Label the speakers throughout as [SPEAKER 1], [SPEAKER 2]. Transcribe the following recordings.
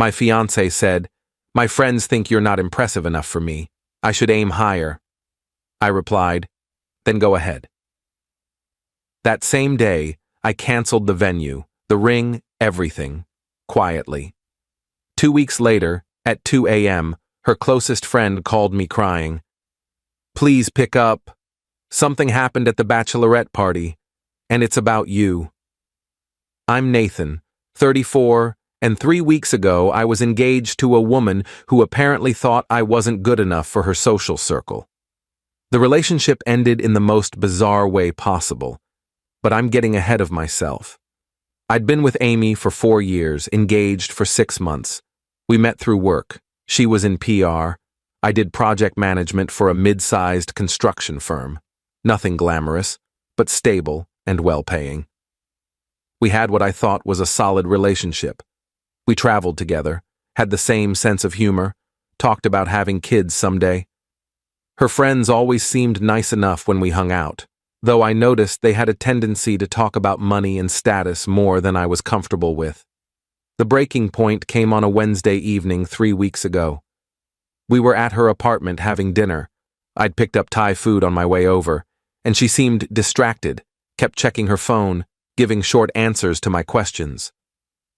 [SPEAKER 1] My fiancée said, "My friends think you're not impressive enough for me. I should aim higher." I replied, "Then go ahead." That same day, I canceled the venue, the ring, everything, quietly. 2 weeks later, at 2 a.m., her closest friend called me crying. "Please pick up. Something happened at the bachelorette party, and it's about you." I'm Nathan, 34, and 3 weeks ago I was engaged to a woman who apparently thought I wasn't good enough for her social circle. The relationship ended in the most bizarre way possible, but I'm getting ahead of myself. I'd been with Amy for 4 years, engaged for 6 months. We met through work. She was in PR. I did project management for a mid-sized construction firm. Nothing glamorous, but stable and well-paying. We had what I thought was a solid relationship. We traveled together, had the same sense of humor, talked about having kids someday. Her friends always seemed nice enough when we hung out, though I noticed they had a tendency to talk about money and status more than I was comfortable with. The breaking point came on a Wednesday evening 3 weeks ago. We were at her apartment having dinner. I'd picked up Thai food on my way over, and she seemed distracted, kept checking her phone, giving short answers to my questions.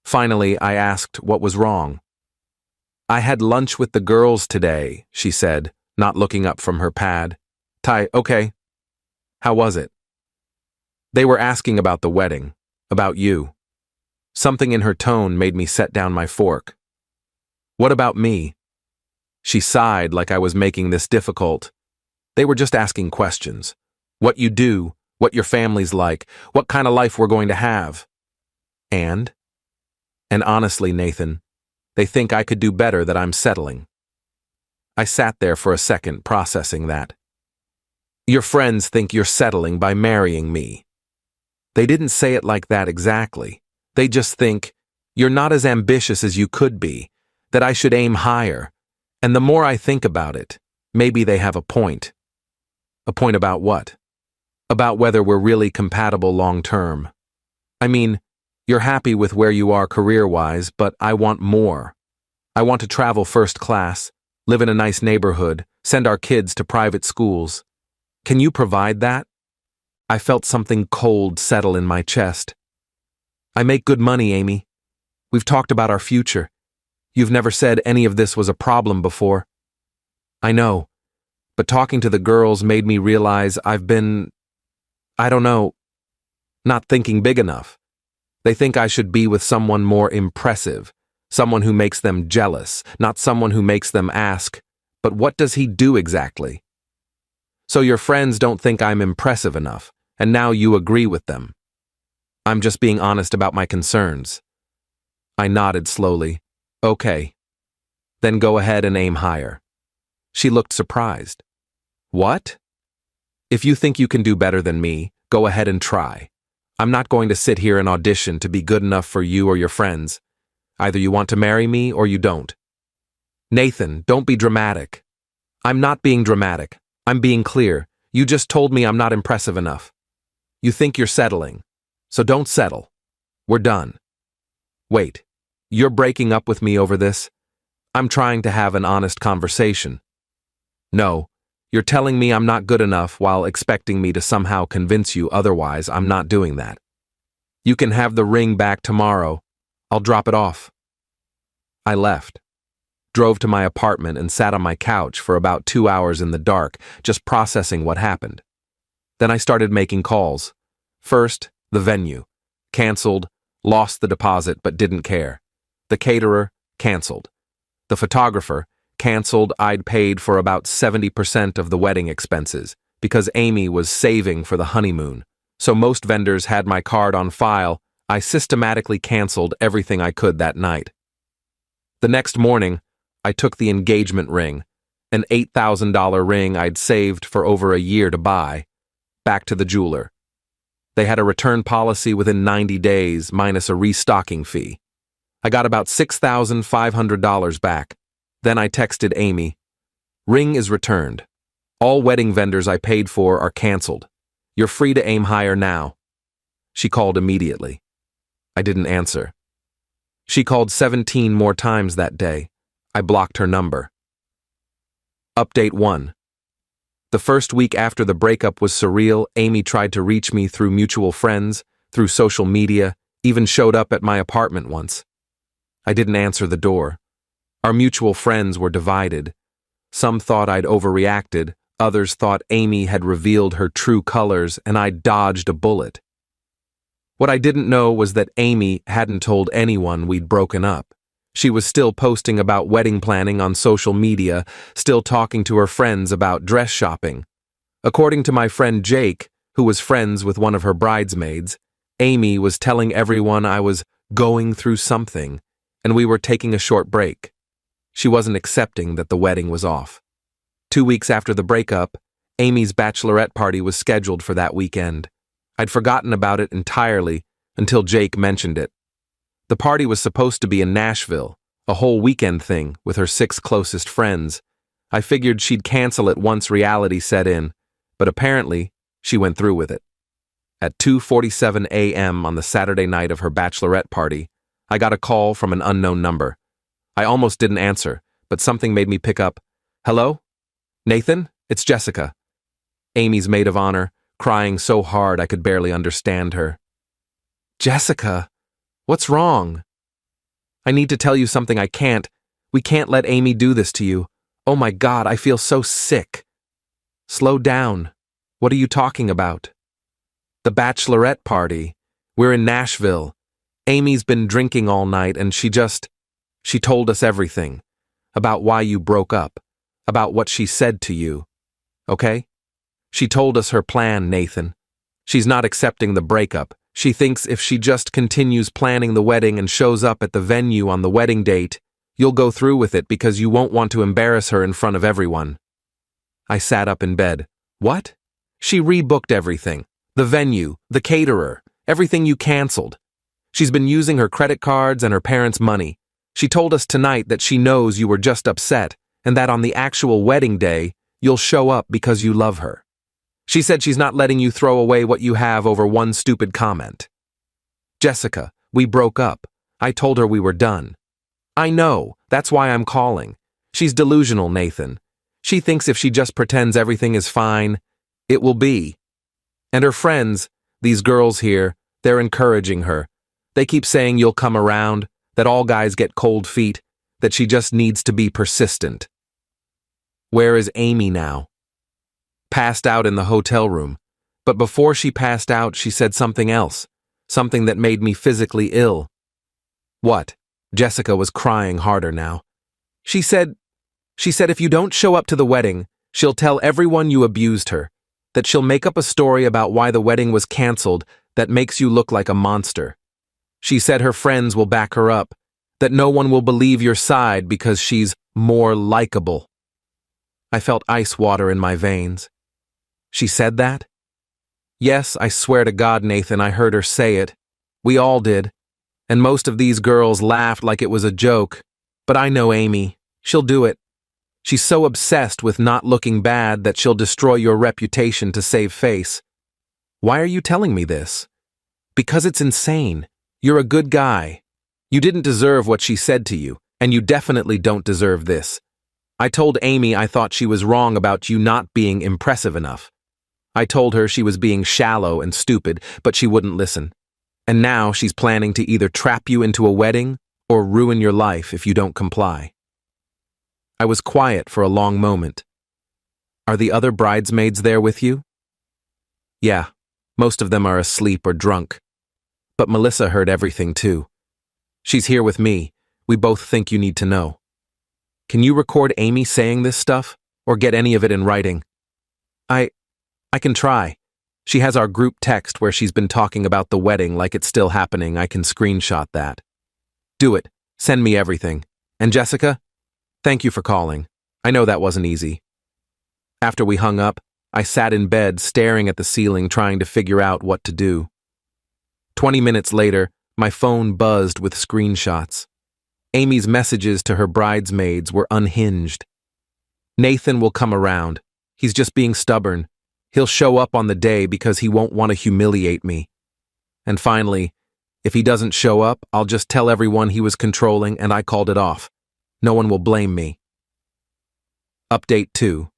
[SPEAKER 1] Finally, I asked what was wrong. "I had lunch with the girls today," she said, not looking up from her pad. "Thai, okay. How was it?" "They were asking about the wedding, about you." Something in her tone made me set down my fork. "What about me?" She sighed like I was making this difficult. "They were just asking questions. What you do, what your family's like, what kind of life we're going to have." And honestly, Nathan, they think I could do better, that I'm settling. I sat there for a second, processing that. "Your friends think you're settling by marrying me." They didn't say it like that exactly. They just think you're not as ambitious as you could be, that I should aim higher. And the more I think about it, maybe they have a point. A point about what? About whether we're really compatible long-term. I mean, you're happy with where you are career-wise, but I want more. I want to travel first class, live in a nice neighborhood, send our kids to private schools. Can you provide that? I felt something cold settle in my chest. "I make good money, Amy. We've talked about our future. You've never said any of this was a problem before." "I know, but talking to the girls made me realize I've been, I don't know, not thinking big enough. They think I should be with someone more impressive, someone who makes them jealous, not someone who makes them ask, 'But what does he do exactly?' So your friends don't think I'm impressive enough, and now you agree with them." "I'm just being honest about my concerns." I nodded slowly. "Okay. Then go ahead and aim higher." She looked surprised. "What?" "If you think you can do better than me, go ahead and try. I'm not going to sit here and audition to be good enough for you or your friends. Either you want to marry me or you don't." "Nathan, don't be dramatic." "I'm not being dramatic. I'm being clear. You just told me I'm not impressive enough. You think you're settling. So don't settle. We're done." "Wait, you're breaking up with me over this?" "I'm trying to have an honest conversation." "No, you're telling me I'm not good enough while expecting me to somehow convince you otherwise. I'm not doing that. You can have the ring back tomorrow. I'll drop it off." I left, drove to my apartment and sat on my couch for about 2 hours in the dark, just processing what happened. Then I started making calls. First, the venue. Canceled, lost the deposit but didn't care. The caterer, canceled. The photographer, canceled. I'd paid for about 70% of the wedding expenses because Amy was saving for the honeymoon. So most vendors had my card on file. I systematically canceled everything I could that night. The next morning, I took the engagement ring, an $8,000 ring I'd saved for over a year to buy, back to the jeweler. They had a return policy within 90 days minus a restocking fee. I got about $6,500 back. Then I texted Amy, "Ring is returned. All wedding vendors I paid for are canceled. You're free to aim higher now." She called immediately. I didn't answer. She called 17 more times that day. I blocked her number. Update 1. The first week after the breakup was surreal. Amy tried to reach me through mutual friends, through social media, even showed up at my apartment once. I didn't answer the door. Our mutual friends were divided. Some thought I'd overreacted, others thought Amy had revealed her true colors and I'd dodged a bullet. What I didn't know was that Amy hadn't told anyone we'd broken up. She was still posting about wedding planning on social media, still talking to her friends about dress shopping. According to my friend Jake, who was friends with one of her bridesmaids, Amy was telling everyone I was going through something, and we were taking a short break. She wasn't accepting that the wedding was off. 2 weeks after the breakup, Amy's bachelorette party was scheduled for that weekend. I'd forgotten about it entirely until Jake mentioned it. The party was supposed to be in Nashville, a whole weekend thing with her 6 closest friends. I figured she'd cancel it once reality set in, but apparently she went through with it. At 2:47 a.m. on the Saturday night of her bachelorette party, I got a call from an unknown number. I almost didn't answer, but something made me pick up. Hello? Nathan? It's Jessica. Amy's maid of honor, crying so hard I could barely understand her. Jessica, what's wrong? I need to tell you something I can't. We can't let Amy do this to you. Oh my God, I feel so sick. Slow down. What are you talking about? The bachelorette party. We're in Nashville. Amy's been drinking all night and she told us everything. About why you broke up. About what she said to you. Okay? She told us her plan, Nathan. She's not accepting the breakup. She thinks if she just continues planning the wedding and shows up at the venue on the wedding date, you'll go through with it because you won't want to embarrass her in front of everyone. I sat up in bed. What? She rebooked everything. The venue, the caterer, everything you canceled. She's been using her credit cards and her parents' money. She told us tonight that she knows you were just upset and that on the actual wedding day, you'll show up because you love her. She said she's not letting you throw away what you have over one stupid comment. Jessica, we broke up. I told her we were done. I know, that's why I'm calling. She's delusional, Nathan. She thinks if she just pretends everything is fine, it will be. And her friends, these girls here, they're encouraging her. They keep saying you'll come around, that all guys get cold feet, that she just needs to be persistent. Where is Amy now? Passed out in the hotel room. But before she passed out, she said something else. Something that made me physically ill. What? Jessica was crying harder now. She said if you don't show up to the wedding, she'll tell everyone you abused her. That she'll make up a story about why the wedding was canceled that makes you look like a monster. She said her friends will back her up, that no one will believe your side because she's more likable. I felt ice water in my veins. She said that? Yes, I swear to God, Nathan, I heard her say it. We all did. And most of these girls laughed like it was a joke. But I know Amy. She'll do it. She's so obsessed with not looking bad that she'll destroy your reputation to save face. Why are you telling me this? Because it's insane. You're a good guy. You didn't deserve what she said to you, and you definitely don't deserve this. I told Amy I thought she was wrong about you not being impressive enough. I told her she was being shallow and stupid, but she wouldn't listen. And now she's planning to either trap you into a wedding or ruin your life if you don't comply. I was quiet for a long moment. Are the other bridesmaids there with you? Yeah, most of them are asleep or drunk. But Melissa heard everything too. She's here with me. We both think you need to know. Can you record Amy saying this stuff, or get any of it in writing? I can try. She has our group text where she's been talking about the wedding like it's still happening. I can screenshot that. Do it. Send me everything. And Jessica, thank you for calling. I know that wasn't easy. After we hung up, I sat in bed staring at the ceiling trying to figure out what to do. 20 minutes later, my phone buzzed with screenshots. Amy's messages to her bridesmaids were unhinged. Nathan will come around. He's just being stubborn. He'll show up on the day because he won't want to humiliate me. And finally, If he doesn't show up, I'll just tell everyone he was controlling and I called it off. No one will blame me. Update 2.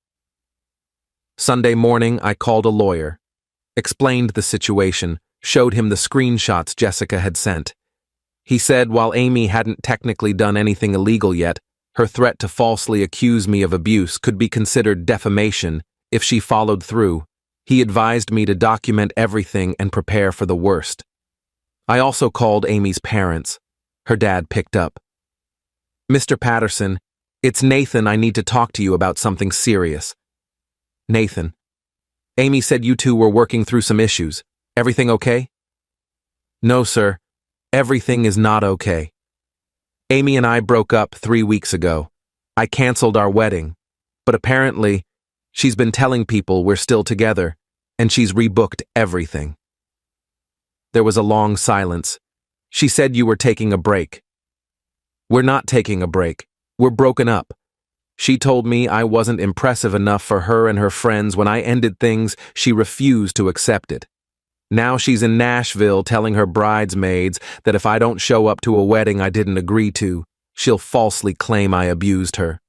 [SPEAKER 1] Sunday morning, I called a lawyer, explained the situation, showed him the screenshots Jessica had sent. He said while Amy hadn't technically done anything illegal yet, her threat to falsely accuse me of abuse could be considered defamation if she followed through. He advised me to document everything and prepare for the worst. I also called Amy's parents. Her dad picked up. "Mr. Patterson, it's Nathan. I need to talk to you about something serious." "Nathan. Amy said you two were working through some issues. Everything okay?" "No, sir. Everything is not okay. Amy and I broke up 3 weeks ago. I canceled our wedding, but apparently, she's been telling people we're still together, and she's rebooked everything." There was a long silence. "She said you were taking a break." "We're not taking a break. We're broken up. She told me I wasn't impressive enough for her and her friends. When I ended things, she refused to accept it. Now she's in Nashville telling her bridesmaids that if I don't show up to a wedding I didn't agree to, she'll falsely claim I abused her."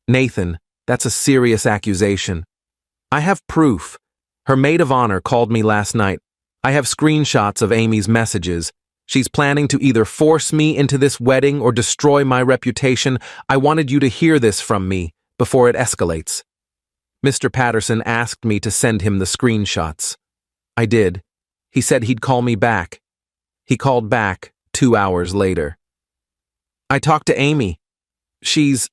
[SPEAKER 1] Nathan, that's a serious accusation. I have proof. Her maid of honor called me last night. I have screenshots of Amy's messages. She's planning to either force me into this wedding or destroy my reputation. I wanted you to hear this from me before it escalates. Mr. Patterson asked me to send him the screenshots. I did. He said he'd call me back. He called back 2 hours later. I talked to Amy. She's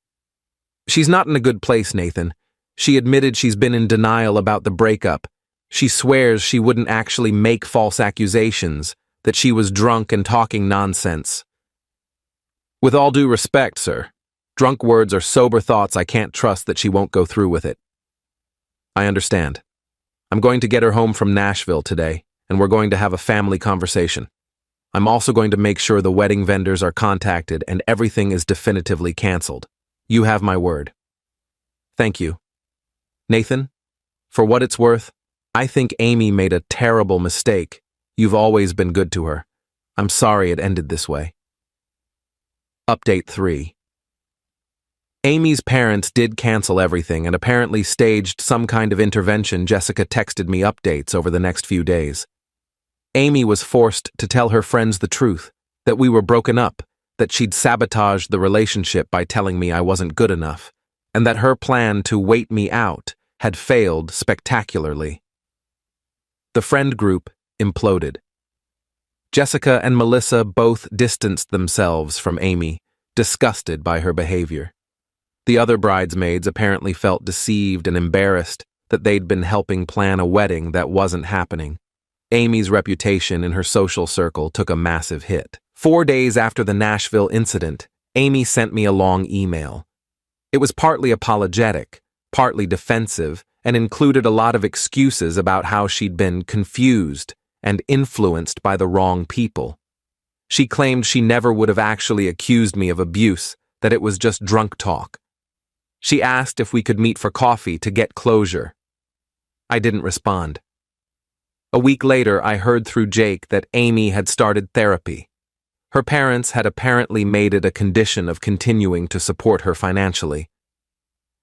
[SPEAKER 1] not in a good place, Nathan. She admitted she's been in denial about the breakup. She swears she wouldn't actually make false accusations, that she was drunk and talking nonsense. With all due respect, sir, drunk words are sober thoughts. I can't trust that she won't go through with it. I understand. I'm going to get her home from Nashville today, and we're going to have a family conversation. I'm also going to make sure the wedding vendors are contacted and everything is definitively canceled. You have my word. Thank you. Nathan, for what it's worth, I think Amy made a terrible mistake. You've always been good to her. I'm sorry it ended this way. Update 3. Amy's parents did cancel everything and apparently staged some kind of intervention. Jessica texted me updates over the next few days. Amy was forced to tell her friends the truth, that we were broken up, that she'd sabotaged the relationship by telling me I wasn't good enough, and that her plan to wait me out had failed spectacularly. The friend group imploded. Jessica and Melissa both distanced themselves from Amy, disgusted by her behavior. The other bridesmaids apparently felt deceived and embarrassed that they'd been helping plan a wedding that wasn't happening. Amy's reputation in her social circle took a massive hit. 4 days after the Nashville incident, Amy sent me a long email. It was partly apologetic, partly defensive, and included a lot of excuses about how she'd been confused and influenced by the wrong people. She claimed she never would have actually accused me of abuse, that it was just drunk talk. She asked if we could meet for coffee to get closure. I didn't respond. A week later, I heard through Jake that Amy had started therapy. Her parents had apparently made it a condition of continuing to support her financially.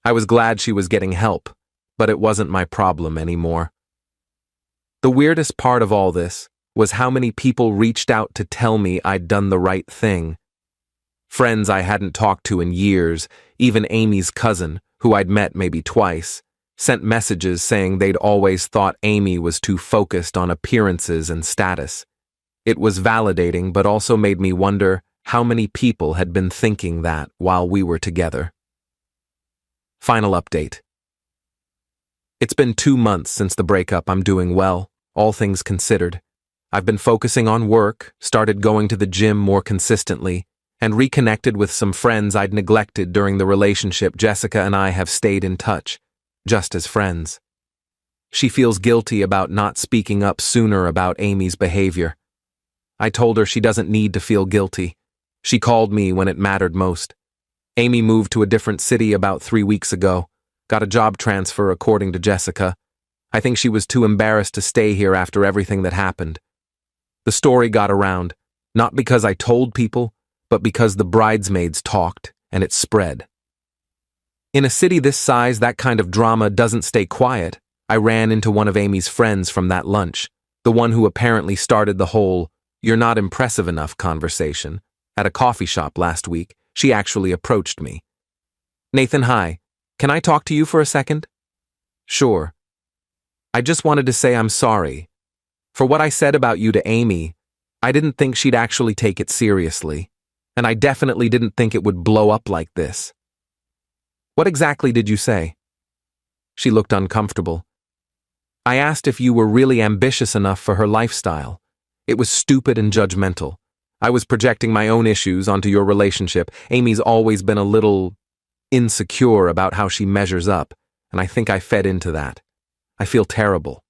[SPEAKER 1] I was glad she was getting help, but it wasn't my problem anymore. The weirdest part of all this was how many people reached out to tell me I'd done the right thing. Friends I hadn't talked to in years, even Amy's cousin, who I'd met maybe twice, sent messages saying they'd always thought Amy was too focused on appearances and status. It was validating, but also made me wonder how many people had been thinking that while we were together. Final update. It's been 2 months since the breakup. I'm doing well, all things considered. I've been focusing on work, started going to the gym more consistently, and reconnected with some friends I'd neglected during the relationship. Jessica and I have stayed in touch, just as friends. She feels guilty about not speaking up sooner about Amy's behavior. I told her she doesn't need to feel guilty. She called me when it mattered most. Amy moved to a different city about 3 weeks ago, got a job transfer according to Jessica. I think she was too embarrassed to stay here after everything that happened. The story got around, not because I told people, but because the bridesmaids talked, and it spread. In a city this size, that kind of drama doesn't stay quiet. I ran into one of Amy's friends from that lunch, the one who apparently started the whole "you're not impressive enough" conversation. At a coffee shop last week, she actually approached me. "Nathan, hi. Can I talk to you for a second?" "Sure. I just wanted to say I'm sorry. For what I said about you to Amy, I didn't think she'd actually take it seriously, and I definitely didn't think it would blow up like this." "What exactly did you say?" She looked uncomfortable. "I asked if you were really ambitious enough for her lifestyle. It was stupid and judgmental. I was projecting my own issues onto your relationship. Amy's always been a little insecure about how she measures up, and I think I fed into that. I feel terrible."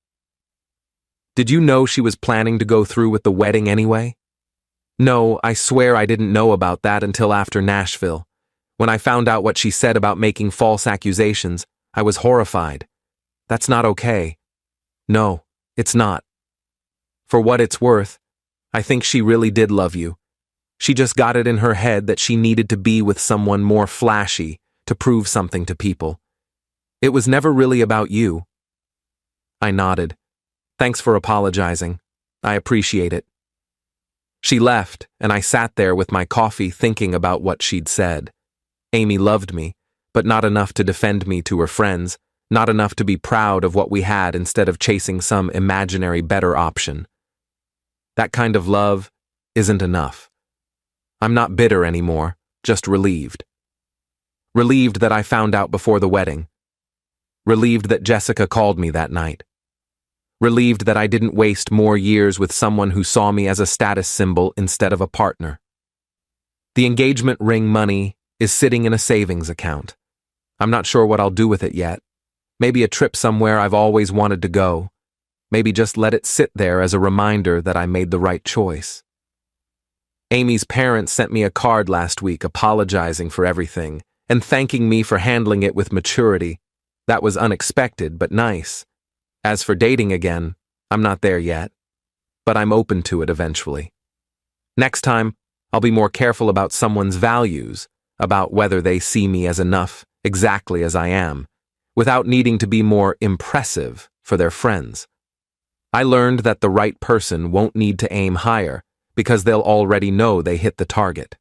[SPEAKER 1] "Did you know she was planning to go through with the wedding anyway?" "No, I swear I didn't know about that until after Nashville. When I found out what she said about making false accusations, I was horrified. That's not okay." "No, it's not. For what it's worth, I think she really did love you. She just got it in her head that she needed to be with someone more flashy to prove something to people. It was never really about you." I nodded. "Thanks for apologizing. I appreciate it." She left, and I sat there with my coffee thinking about what she'd said. Amy loved me, but not enough to defend me to her friends, not enough to be proud of what we had instead of chasing some imaginary better option. That kind of love isn't enough. I'm not bitter anymore, just relieved. Relieved that I found out before the wedding. Relieved that Jessica called me that night. Relieved that I didn't waste more years with someone who saw me as a status symbol instead of a partner. The engagement ring money is sitting in a savings account. I'm not sure what I'll do with it yet. Maybe a trip somewhere I've always wanted to go. Maybe just let it sit there as a reminder that I made the right choice. Amy's parents sent me a card last week apologizing for everything and thanking me for handling it with maturity. That was unexpected, but nice. As for dating again, I'm not there yet, but I'm open to it eventually. Next time, I'll be more careful about someone's values, about whether they see me as enough, exactly as I am, without needing to be more impressive for their friends. I learned that the right person won't need to aim higher because they'll already know they hit the target.